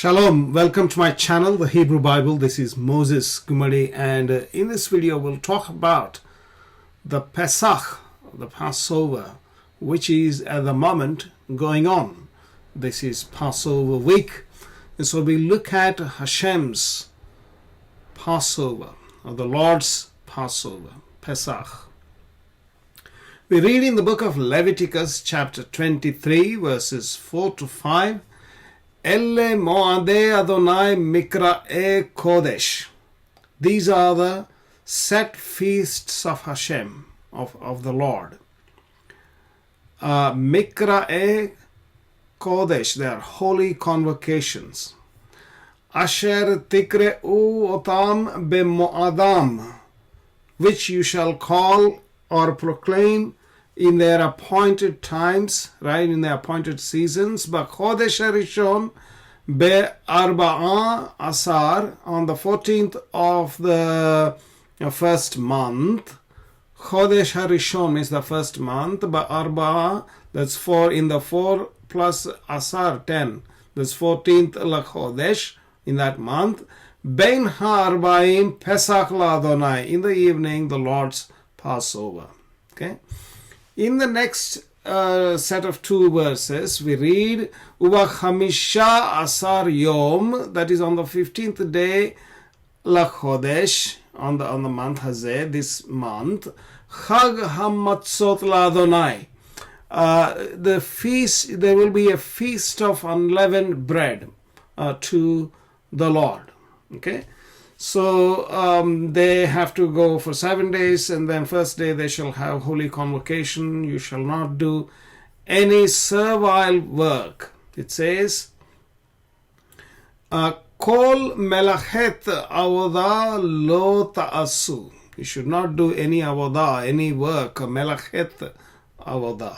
Shalom, welcome to my channel, the Hebrew Bible. This is Moses Gumadi, and in this video we'll talk about the Pesach, the Passover, which is at the moment going on. This is Passover week, and so we look at Hashem's Passover, or the Lord's Passover, Pesach. We read in the book of Leviticus chapter 23 verses 4 to 5, Elle Moed Adonai Mikra'e Kodesh. These are the set feasts of Hashem, of the Lord. Mikra'e Kodesh, they are holy convocations. Asher Tikre'u Otam Bemo'adam, which you shall call or proclaim in their appointed times, right, in their appointed seasons. But Chodesh Harishon Be'arba'a Asar, on the 14th of the first month. Chodesh Harishon means the first month, but Arba'a, that's 4, in the 4 plus Asar, 10. That's 14th la Chodesh, in that month. Bein ha'arbaim Pesach la'Adonai, in the evening, the Lord's Passover. Okay. In the next set of two verses, we read Uva Chamisha Asar Yom, that is on the 15th day, La Chodesh, on the month Hazeh, this month, Chag HaMatzot LaAdonai. The feast, there will be a feast of unleavened bread to the Lord. Okay. So they have to go for 7 days, and then first day they shall have holy convocation. You shall not do any servile work. It says, Kol melachet avodah lo ta'asu. You should not do any avodah, any work, melachet avodah.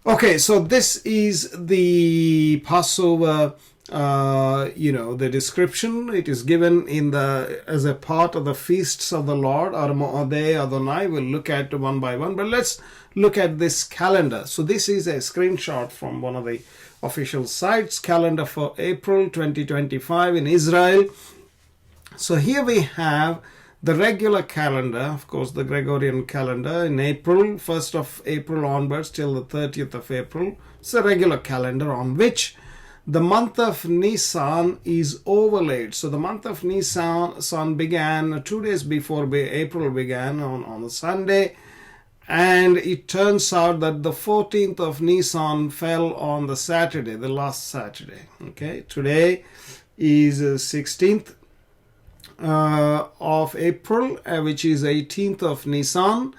Okay, so this is the Passover. The description. It is given as a part of the feasts of the Lord, or Moed Adonai. We'll look at one by one, but let's look at this calendar. So this is a screenshot from one of the official sites, calendar for April 2025 in Israel. So here we have the regular calendar, of course the Gregorian calendar in April, 1st of April onwards till the 30th of April. It's a regular calendar on which the month of Nisan is overlaid. So the month of Nisan began 2 days before April began on a Sunday. And it turns out that the 14th of Nisan fell on the Saturday, the last Saturday. Okay, today is 16th of April, which is 18th of Nisan.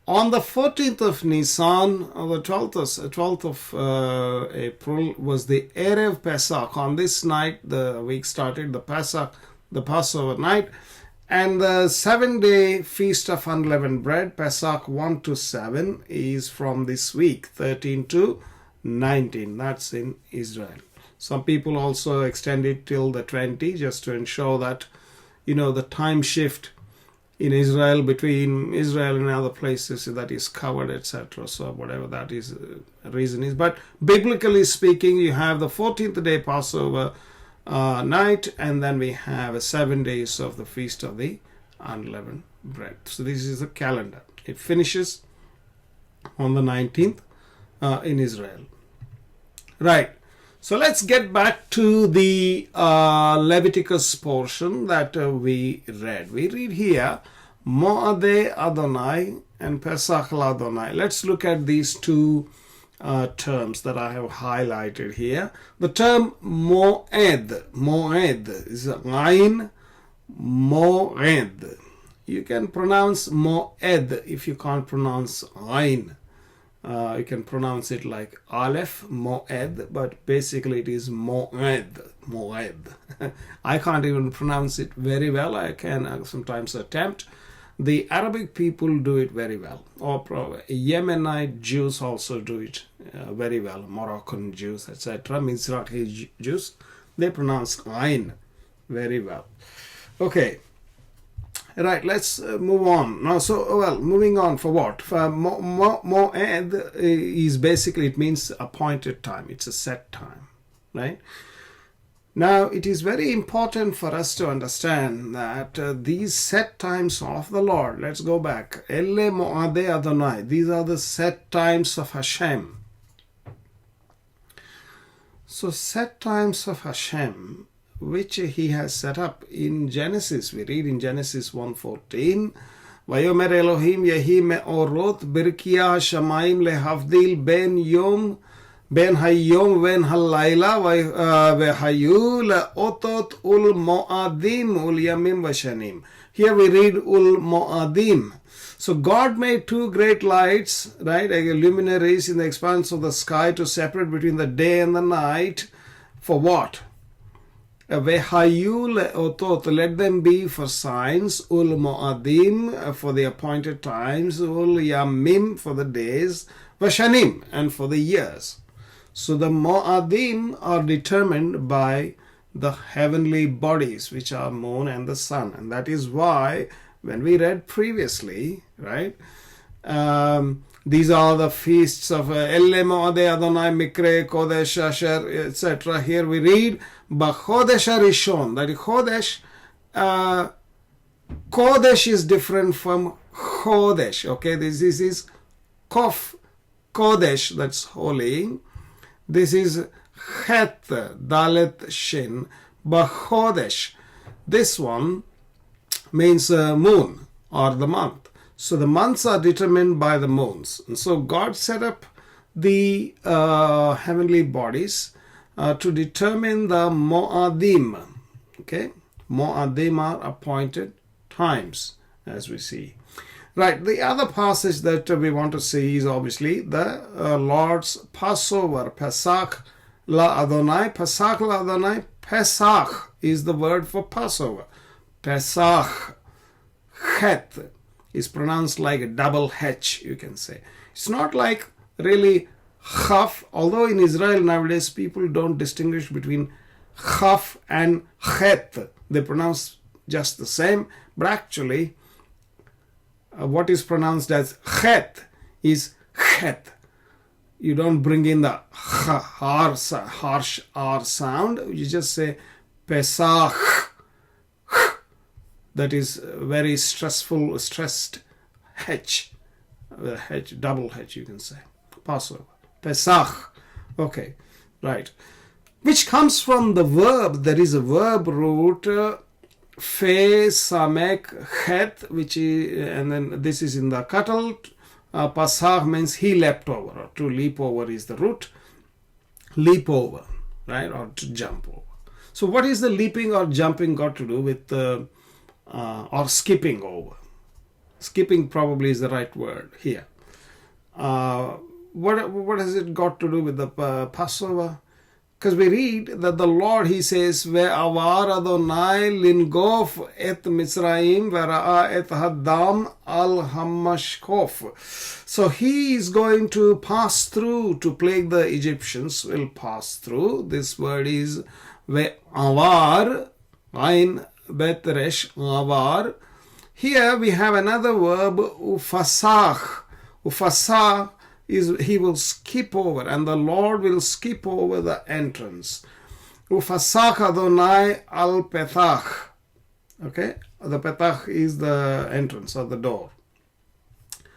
On the 14th of Nisan, or the 12th of April, was the Erev Pesach. On this night, the week started, the Passover night, and the 7-day Feast of Unleavened Bread, Pesach 1 to 7, is from this week, 13 to 19. That's in Israel. Some people also extend it till the 20, just to ensure that, the time shift in Israel, between Israel and other places, that is covered, etc. So whatever that is, reason is. But biblically speaking, you have the 14th day Passover night, and then we have 7 days of the Feast of the Unleavened Bread. So this is the calendar. It finishes on the 19th in Israel. Right. So let's get back to the Leviticus portion that we read. We read here, Moed Adonai and Pesach Adonai. Let's look at these two terms that I have highlighted here. The term Moed is Ain Moed. You can pronounce Moed if you can't pronounce Ain. You can pronounce it like Aleph, Moed, but basically it is Moed. I can't even pronounce it very well. I can sometimes attempt. The Arabic people do it very well. Or Yemenite Jews also do it very well. Moroccan Jews, etc. Mizrahi Jews, they pronounce Ain very well. Okay. Right, let's move on. Now, moving on for what? For Moed is basically, it means appointed time. It's a set time, right? Now, it is very important for us to understand that these set times of the Lord, let's go back. Elle Moed Adonai, these are the set times of Hashem. So, set times of Hashem, which He has set up in Genesis. We read in Genesis 1:14, Vayomer Elohim Yehi Me'orot Birkiah Shamayim Lehavdil Ben Yom Ben Hayom Ben Halayla Vehayu Le'otot Ul Moadim Ul Yamim Vashanim. Here we read Ul Moadim. So God made two great lights, right, luminaries in the expanse of the sky to separate between the day and the night. For what? Vehayu le'otot, let them be for signs. Ul Moadim, for the appointed times. Ul Yamim, for the days. Vashanim, and for the years. So the Moadim are determined by the heavenly bodies, which are moon and the sun. And that is why, when we read previously, right, these are the feasts of Elle Moed Adonai Mikre Kodesh Asher, etc. Here we read B'Chodesh Arishon. That is Chodesh. Kodesh is different from Chodesh. Okay, this is Kof Kodesh, that's holy. This is Het Dalet Shin B'Chodesh. This one means moon or the month. So the months are determined by the moons. And so God set up the heavenly bodies to determine the Moadim. Okay? Moadim are appointed times, as we see. Right, the other passage that we want to see is obviously the Lord's Passover. Pesach la Adonai. Pesach la Adonai. Pesach is the word for Passover. Pesach. Het is pronounced like a double H, you can say. It's not like really Chaf, although in Israel nowadays people don't distinguish between Chaf and Het. They pronounce just the same, but actually what is pronounced as Het is Het. You don't bring in the harsh R sound. You just say Pesach. That is very stressed H. H, double H you can say. Passover. Pesach. Okay, right. Which comes from the verb. There is a verb root Fe Samek Het, which is, and then this is in the Katal. Pasach means he leapt over, or to leap over is the root. Leap over, right, or to jump over. So what is the leaping or jumping got to do with or skipping over? Skipping probably is the right word here. What has it got to do with the Passover? Because we read that the Lord, He says, Avar Adonai lingof et Mitzrayim vera'a et hadam al hamashkof. So He is going to pass through to plague the Egyptians, will pass through. This word is Avar, Ain Bet Resh, Avar. Here we have another verb, ufasach. Ufasach is He will skip over, and the Lord will skip over the entrance. Ufasach Adonai al Petach. Okay, the Petach is the entrance or the door.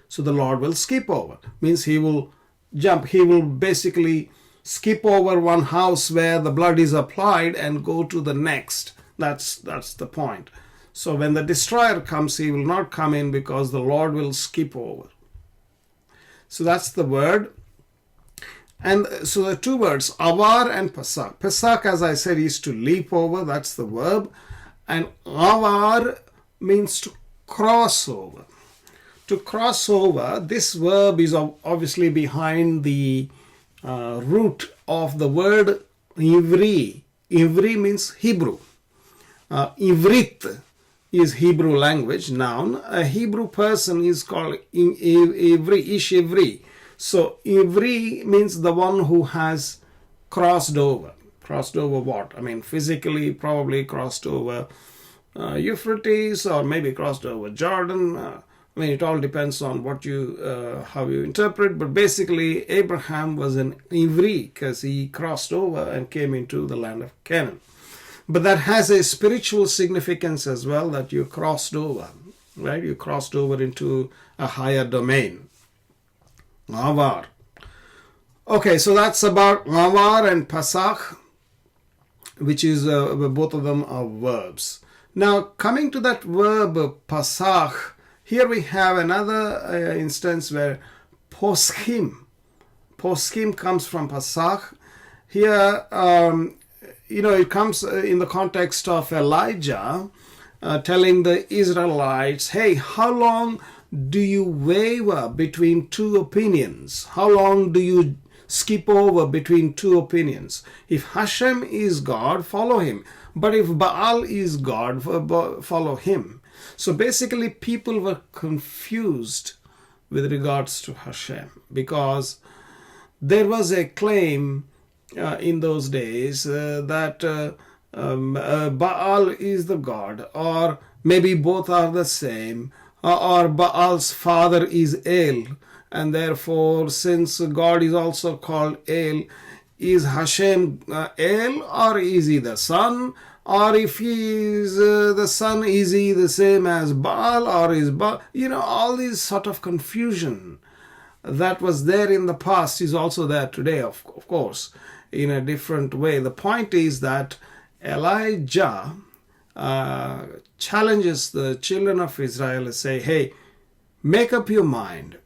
So the Lord will skip over. Means He will jump. He will basically skip over one house where the blood is applied and go to the next. That's the point. So when the destroyer comes, He will not come in because the Lord will skip over. So that's the word. And so the two words, Avar and Pesach. Pesach, as I said, is to leap over. That's the verb. And Avar means to cross over. To cross over, this verb is obviously behind the root of the word Ivri. Ivri means Hebrew. Ivrit is Hebrew language, noun. A Hebrew person is called Ivri, Ish Ivri. So Ivri means the one who has crossed over. Crossed over what? I mean, physically probably crossed over Euphrates, or maybe crossed over Jordan, I mean, it all depends on what how you interpret, but basically Abraham was an Ivri because he crossed over and came into the land of Canaan. But that has a spiritual significance as well, that you crossed over, right? You crossed over into a higher domain. Avar. Okay, so that's about Avar and Pesach, which is both of them are verbs. Now, coming to that verb Pesach, here we have another instance where Poschim comes from Pesach. Here, it comes in the context of Elijah telling the Israelites, hey, how long do you waver between two opinions? How long do you skip over between two opinions? If Hashem is God, follow him. But if Baal is God, follow him. So basically people were confused with regards to Hashem, because there was a claim in those days that Baal is the god, or maybe both are the same, or Baal's father is El, and therefore since God is also called El, is Hashem El, or is he the son? Or if he is the son, is he the same as Baal, or is Baal? All these sort of confusion that was there in the past is also there today, of course, in a different way. The point is that Elijah challenges the children of Israel to say, hey, make up your mind.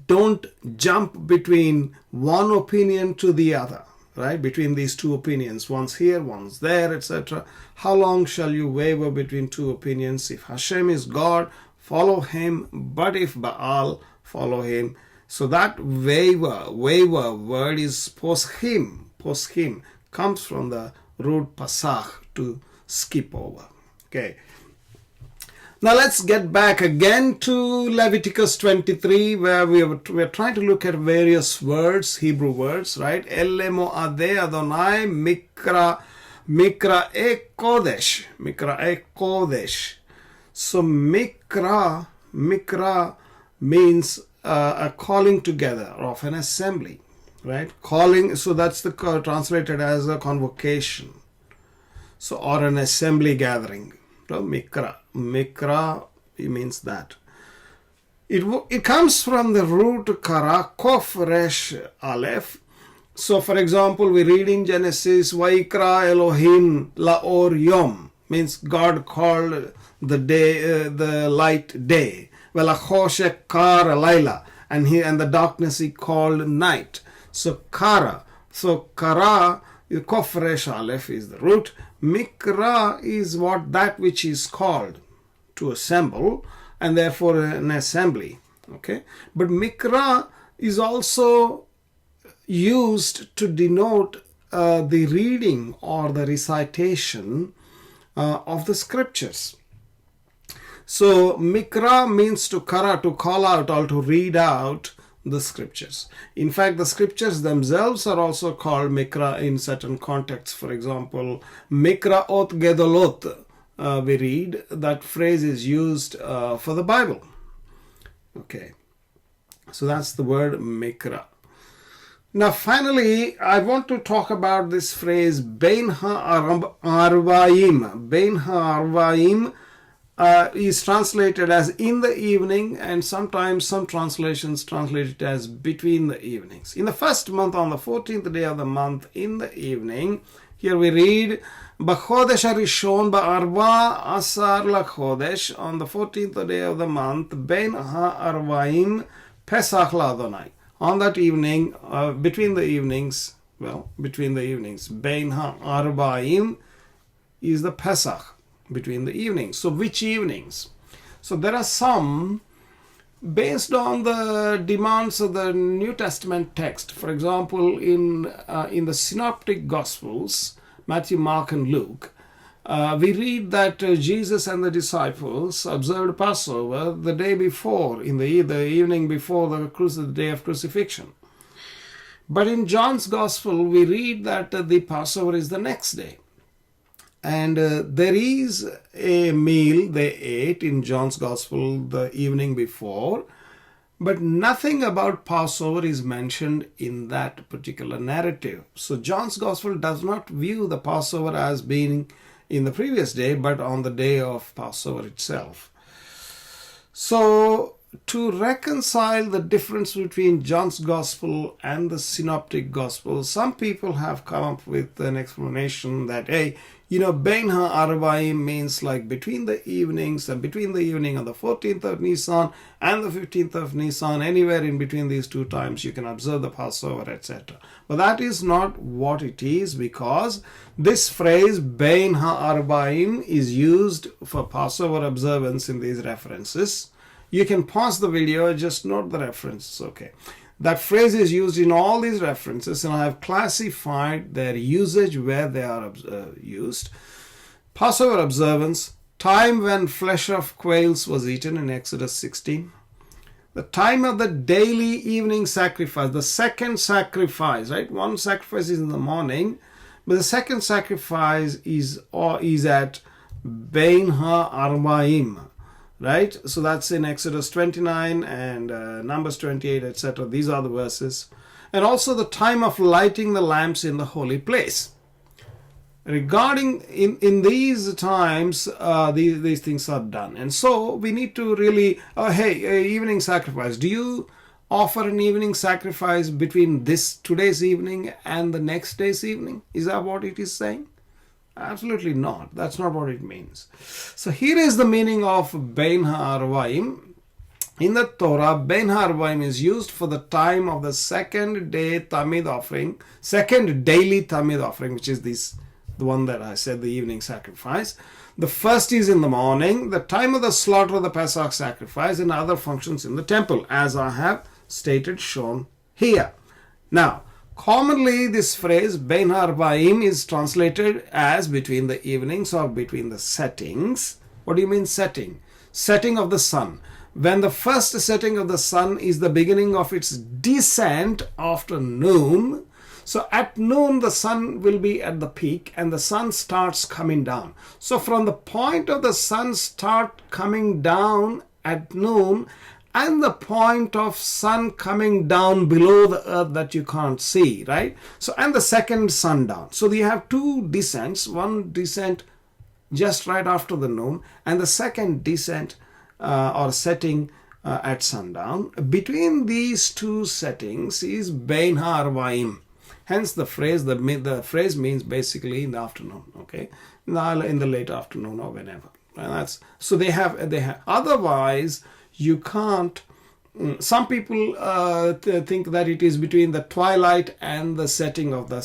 Don't jump between one opinion to the other. Right, between these two opinions, one's here, one's there, etc. How long shall you waver between two opinions? If Hashem is God, follow him, but if Baal, follow him. So that waver word is poschim, comes from the root pasach, to skip over. Okay. Now let's get back again to Leviticus 23, where we're trying to look at various words, Hebrew words, right? Elle mo'adeh Adonai mikra e kodesh. So mikra means a calling together of an assembly, right? Calling, so that's translated as a convocation. So, or an assembly gathering. So Mikra means that. It comes from the root kara, kof resh aleph. So for example, we read in Genesis, Vaikra Elohim laor yom, means God called the day, the light day. Velachoshek kara laila, and the darkness he called night. So kara, kof resh aleph is the root. Mikra is that which is called to assemble, and therefore an assembly. Okay, but Mikra is also used to denote the reading or the recitation of the scriptures. So Mikra means to kara, to call out or to read out the scriptures. In fact, the scriptures themselves are also called Mikra in certain contexts. For example, Mikra ot gedolot, we read, that phrase is used for the Bible. Okay, so that's the word Mikra. Now finally, I want to talk about this phrase Bein ha'arvaim. Bein ha'arvaim is translated as in the evening, and sometimes some translations translate it as between the evenings. In the first month, on the 14th day of the month, in the evening, here we read, B'chodesh harishon ba'arva asar lachodesh, on the 14th day of the month, Ben ha'arvaim Pesach la'Adonai. On that evening, between the evenings, Ben ha'arvaim is the Pesach, between the evenings. So which evenings? So there are some based on the demands of the New Testament text. For example, in the Synoptic Gospels, Matthew, Mark, and Luke, we read that Jesus and the disciples observed Passover the day before, in the evening before the day of crucifixion. But in John's Gospel, we read that the Passover is the next day. And there is a meal they ate in John's Gospel the evening before, but nothing about Passover is mentioned in that particular narrative. So John's Gospel does not view the Passover as being in the previous day, but on the day of Passover itself. So to reconcile the difference between John's Gospel and the Synoptic Gospel, some people have come up with an explanation that, hey, Bein HaArbaim means like between the evenings, and between the evening of the 14th of Nisan and the 15th of Nisan, anywhere in between these two times, you can observe the Passover, etc. But that is not what it is, because this phrase, Bein HaArbaim, is used for Passover observance in these references. You can pause the video, just note the references, okay. That phrase is used in all these references, and I have classified their usage where they are used. Passover observance, time when flesh of quails was eaten in Exodus 16. The time of the daily evening sacrifice, the second sacrifice, right? One sacrifice is in the morning, but the second sacrifice is at Bein HaArbaim. Right? So that's in Exodus 29 and Numbers 28, etc. These are the verses. And also the time of lighting the lamps in the holy place. Regarding in these times, these things are done. And so we need to really, evening sacrifice. Do you offer an evening sacrifice between today's evening and the next day's evening? Is that what it is saying? Absolutely not. That's not what it means. So here is the meaning of Bein HaArbaim. In the Torah, Bein HaArbaim is used for the time of the second day Tamid offering, second daily Tamid offering, which is the one that I said, the evening sacrifice. The first is in the morning, the time of the slaughter of the Pesach sacrifice, and other functions in the temple, as I have shown here. Now, commonly, this phrase, Bein HaArbaim, is translated as between the evenings or between the settings. What do you mean setting? Setting of the sun. When the first setting of the sun is the beginning of its descent after noon. So at noon, the sun will be at the peak and the sun starts coming down. So from the point of the sun start coming down at noon, and the point of sun coming down below the earth that you can't see, right? So, and the second sundown. So you have two descents, one descent just right after the noon, and the second descent or setting at sundown. Between these two settings is Bein HaArbaim. Hence the phrase means basically in the afternoon, okay? In the late afternoon or whenever. And so they have, otherwise, you can't. Some people think that it is between the twilight and the setting of the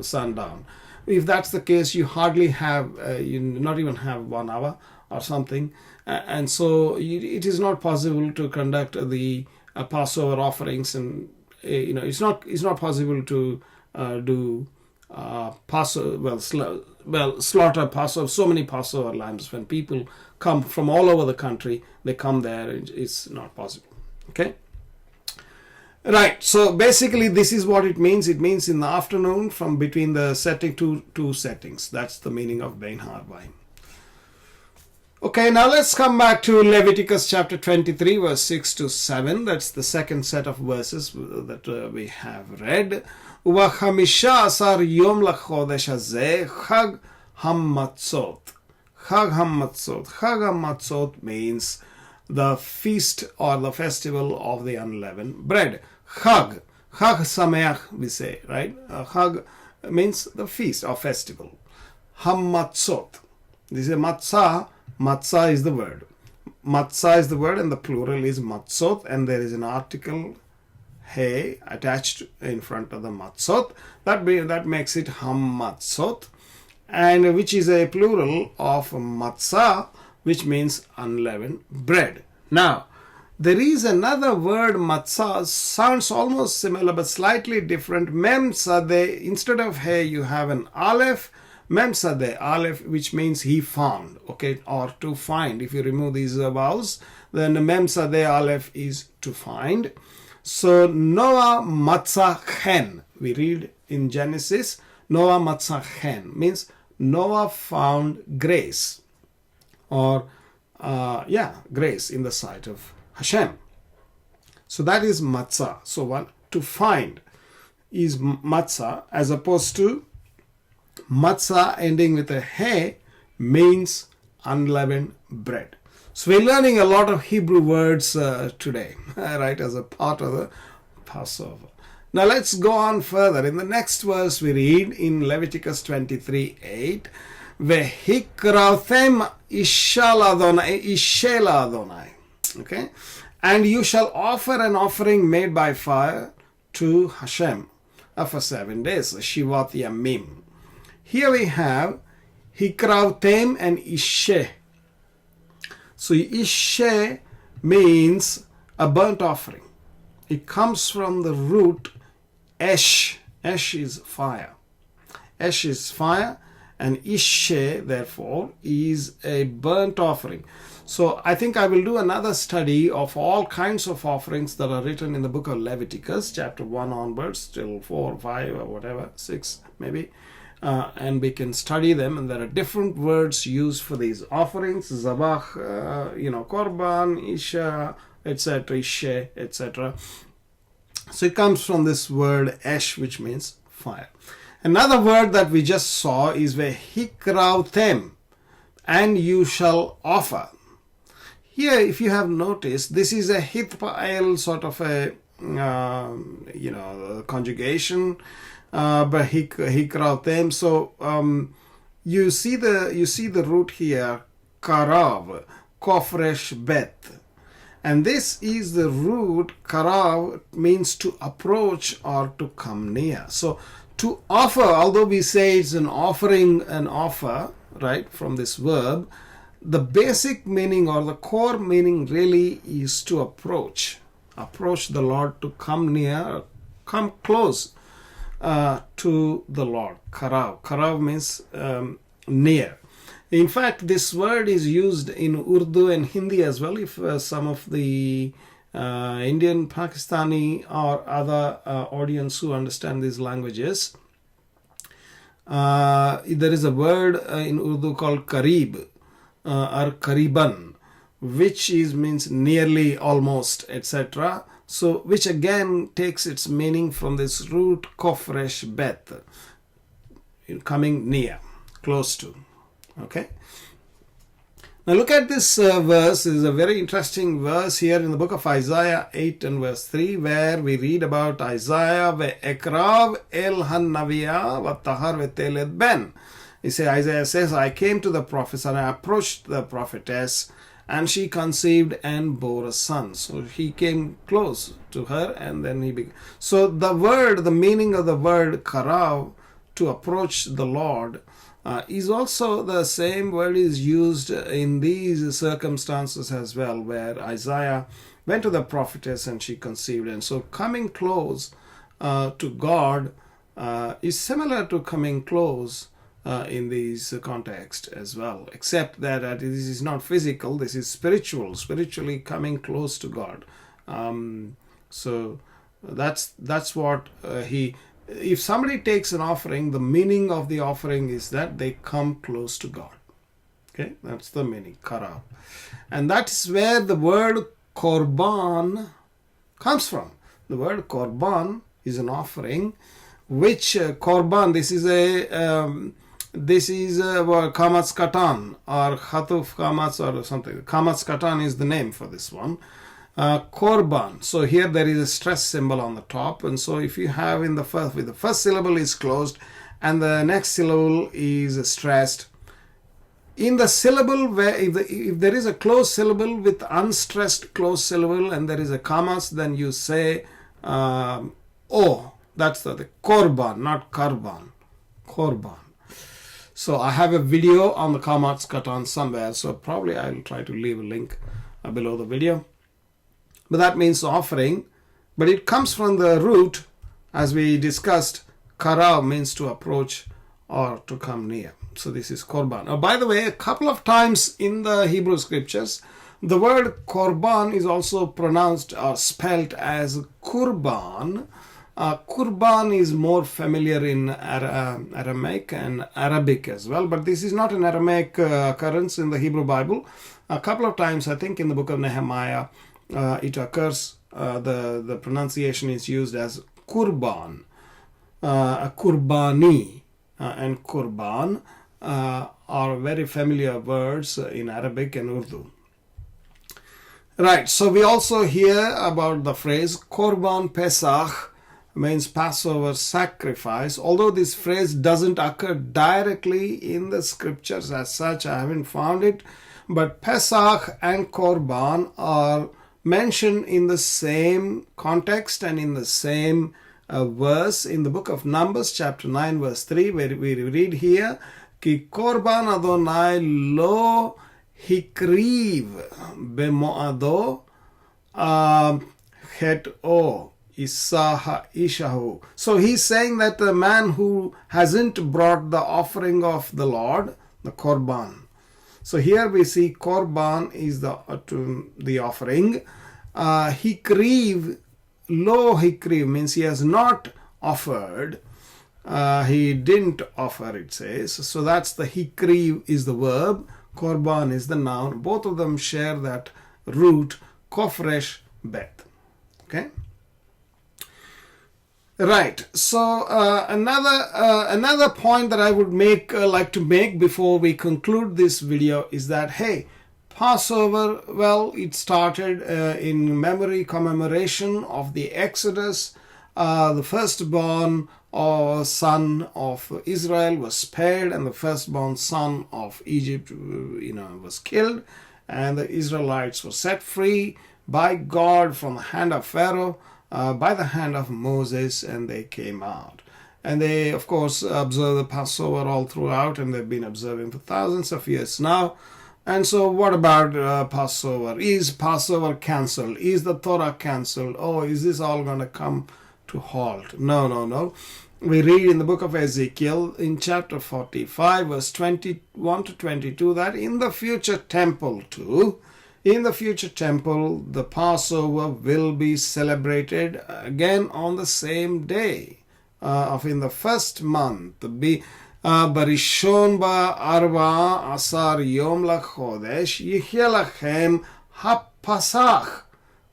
sundown. If that's the case, you hardly have, you not even have 1 hour or something, and so it is not possible to conduct the Passover offerings, and it's not possible to do Passover, slaughter Passover, so many Passover lambs. When people come from all over the country, they come there, it's not possible. Okay? Right, so basically this is what it means. It means in the afternoon from between the setting two settings. That's the meaning of Bein HaArbaim. Okay, now let's come back to Leviticus chapter 23, verse 6 to 7. That's the second set of verses that we have read. Uvachamisha asar yom lachodesh hazeh chag hamatzot. Chag hamatzot. Chag hamatzot means the feast or the festival of the unleavened bread. Chag. Chag sameach, we say, right? Chag means the feast or festival. Hamatzot. This is matzah. Matzah is the word. Matzah is the word, and the plural is matzot, and there is an article he attached in front of the matzot. That makes it hamatzot, and which is a plural of matzah, which means unleavened bread. Now, there is another word, matzah, sounds almost similar but slightly different. Mem sadeh, instead of he, you have an aleph. Mem sadeh, aleph, which means he found, okay, or to find. If you remove these vowels, then the mem sadeh aleph is to find. So Noah matzah chen, we read in Genesis, Noah matzah chen means Noah found grace, or grace in the sight of Hashem. So that is matzah. So to find is matzah, as opposed to matzah ending with a he means unleavened bread. So we're learning a lot of Hebrew words today, right, as a part of the Passover. Now let's go on further. In the next verse we read in Leviticus 23:8, Vehikrautem ishal Adonai. Okay? And you shall offer an offering made by fire to Hashem for 7 days, Shivat Yamim. Here we have Hikrautem and Isheh. So Isheh means a burnt offering. It comes from the root Esh. Esh is fire. Esh is fire, and Isheh, therefore, is a burnt offering. So I think I will do another study of all kinds of offerings that are written in the book of Leviticus, chapter 1 onwards, till 4, 5, or whatever, 6 maybe. And we can study them, and there are different words used for these offerings: Zabach, Korban, Isha, etc., Ishe, etc. So it comes from this word Esh, which means fire. Another word that we just saw is Vehikrautem, and you shall offer. Here, if you have noticed, this is a Hitpael sort of a conjugation. Hikrautem. So you see the root here, karav, kofresh bet, and this is the root. Karav means to approach or to come near. So to offer, although we say it's an offering, an offer, right, from this verb, the basic meaning or the core meaning really is to approach the Lord, to come near, come close to the Lord. Karav. Karav means near. In fact, this word is used in Urdu and Hindi as well. If some of the Indian, Pakistani or other audience who understand these languages, there is a word in Urdu called karib or kariban, which means nearly, almost, etc. So, which again takes its meaning from this root kofresh bet, coming near, close to. Okay. Now look at this verse. It is a very interesting verse here in the book of Isaiah 8 and verse 3, where we read about Isaiah ve'ekrav el hanaviyah v'tahar ve'teled ben. Isaiah says, I came to the prophets and I approached the prophetess, and she conceived and bore a son. So he came close to her, and then he began. So the meaning of the word karav, to approach the Lord, is also the same word is used in these circumstances as well, where Isaiah went to the prophetess and she conceived. And so coming close to God is similar to coming close in these context as well, except that this is not physical, this is spiritually coming close to God. So that's what if somebody takes an offering, the meaning of the offering is that they come close to God. Okay, that's the meaning, karav. And that's where the word korban comes from. The word korban is an offering, which korban, this is kamatz katan or chatuf kamatz or something. Kamatz katan is the name for this one. Korban. So here there is a stress symbol on the top, and so if you have the first syllable is closed and the next syllable is stressed, in the syllable where if there is a closed syllable with unstressed closed syllable and there is a kamas, then you say that's the korban, not karban. Korban. So I have a video on the kamatz katan somewhere, so probably I'll try to leave a link below the video. But that means offering, but it comes from the root, as we discussed. Karav means to approach or to come near. So this is korban. Now, by the way, a couple of times in the Hebrew scriptures, the word korban is also pronounced or spelt as kurban, Kurban is more familiar in Aramaic and Arabic as well, but this is not an Aramaic occurrence in the Hebrew Bible. A couple of times, I think in the book of Nehemiah, it occurs, the pronunciation is used as Kurban, Kurbani, and Kurban are very familiar words in Arabic and Urdu. Right, so we also hear about the phrase Korban Pesach, means Passover sacrifice. Although this phrase doesn't occur directly in the scriptures as such, I haven't found it, but Pesach and Korban are mentioned in the same context and in the same verse in the book of Numbers chapter 9 verse 3, where we read here, Ki Korban Adonai lo hikriv bemoado het-o Ishahu. So he's saying that the man who hasn't brought the offering of the Lord, the Korban. So here we see Korban is the offering. Hikriv, lo hikriv means he has not offered. He didn't offer, it says. So that's the hikriv is the verb. Korban is the noun. Both of them share that root, kofresh bet. Okay. Right. So another point that I would like to make before we conclude this video is that, hey, Passover, well, it started in commemoration of the Exodus. The firstborn son of Israel was spared, and the firstborn son of Egypt, was killed, and the Israelites were set free by God from the hand of Pharaoh, by the hand of Moses, and they came out. And they, of course, observe the Passover all throughout, and they've been observing for thousands of years now. And so what about Passover? Is Passover cancelled? Is the Torah cancelled? Oh, is this all going to come to halt? No. We read in the book of Ezekiel in chapter 45, verse 21 to 22, that in the future temple too, the Passover will be celebrated again on the same day in the first month. Barishon ba arba asar yom lachodesh yihya lachem ha-Pasach.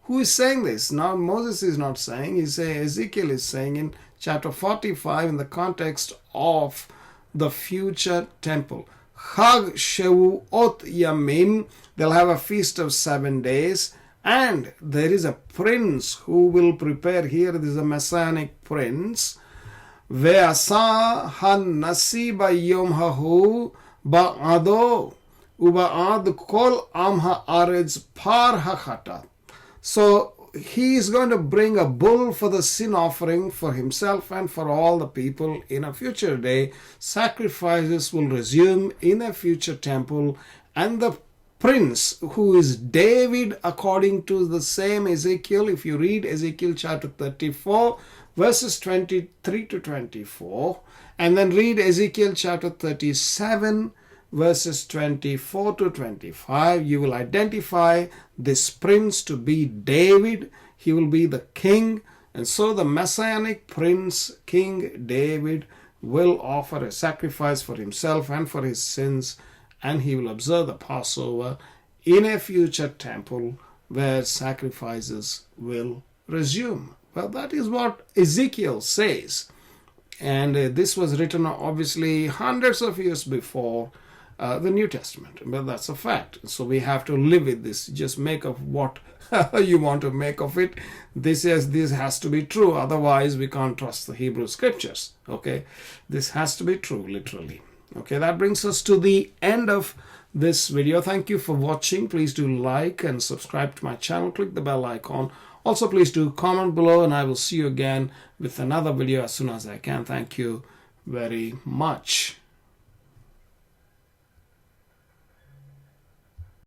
Who is saying this? Now Moses is not saying, Ezekiel is saying in chapter 45 in the context of the future temple. Chag Shevuot Yamim, they'll have a feast of 7 days, and there is a prince who will prepare here. There is a messianic prince. Ve'asa han-nasi ba'yom hahu ba'ado uba'ad kol am ha'aretz par ha'chatat. So he is going to bring a bull for the sin offering for himself and for all the people in a future day. Sacrifices will resume in a future temple, and the prince, who is David, according to the same Ezekiel, if you read Ezekiel chapter 34, verses 23 to 24, and then read Ezekiel chapter 37, verses 24 to 25, you will identify this prince to be David. He will be the king, and so the messianic prince, King David, will offer a sacrifice for himself and for his sins, and he will observe the Passover in a future temple where sacrifices will resume. Well, that is what Ezekiel says, and this was written obviously hundreds of years before the New Testament, but that's a fact. So we have to live with this. Just make of what you want to make of it. This has to be true. Otherwise, we can't trust the Hebrew scriptures. Okay, this has to be true, literally. Okay, that brings us to the end of this video. Thank you for watching. Please do like and subscribe to my channel. Click the bell icon. Also, please do comment below, and I will see you again with another video as soon as I can. Thank you very much.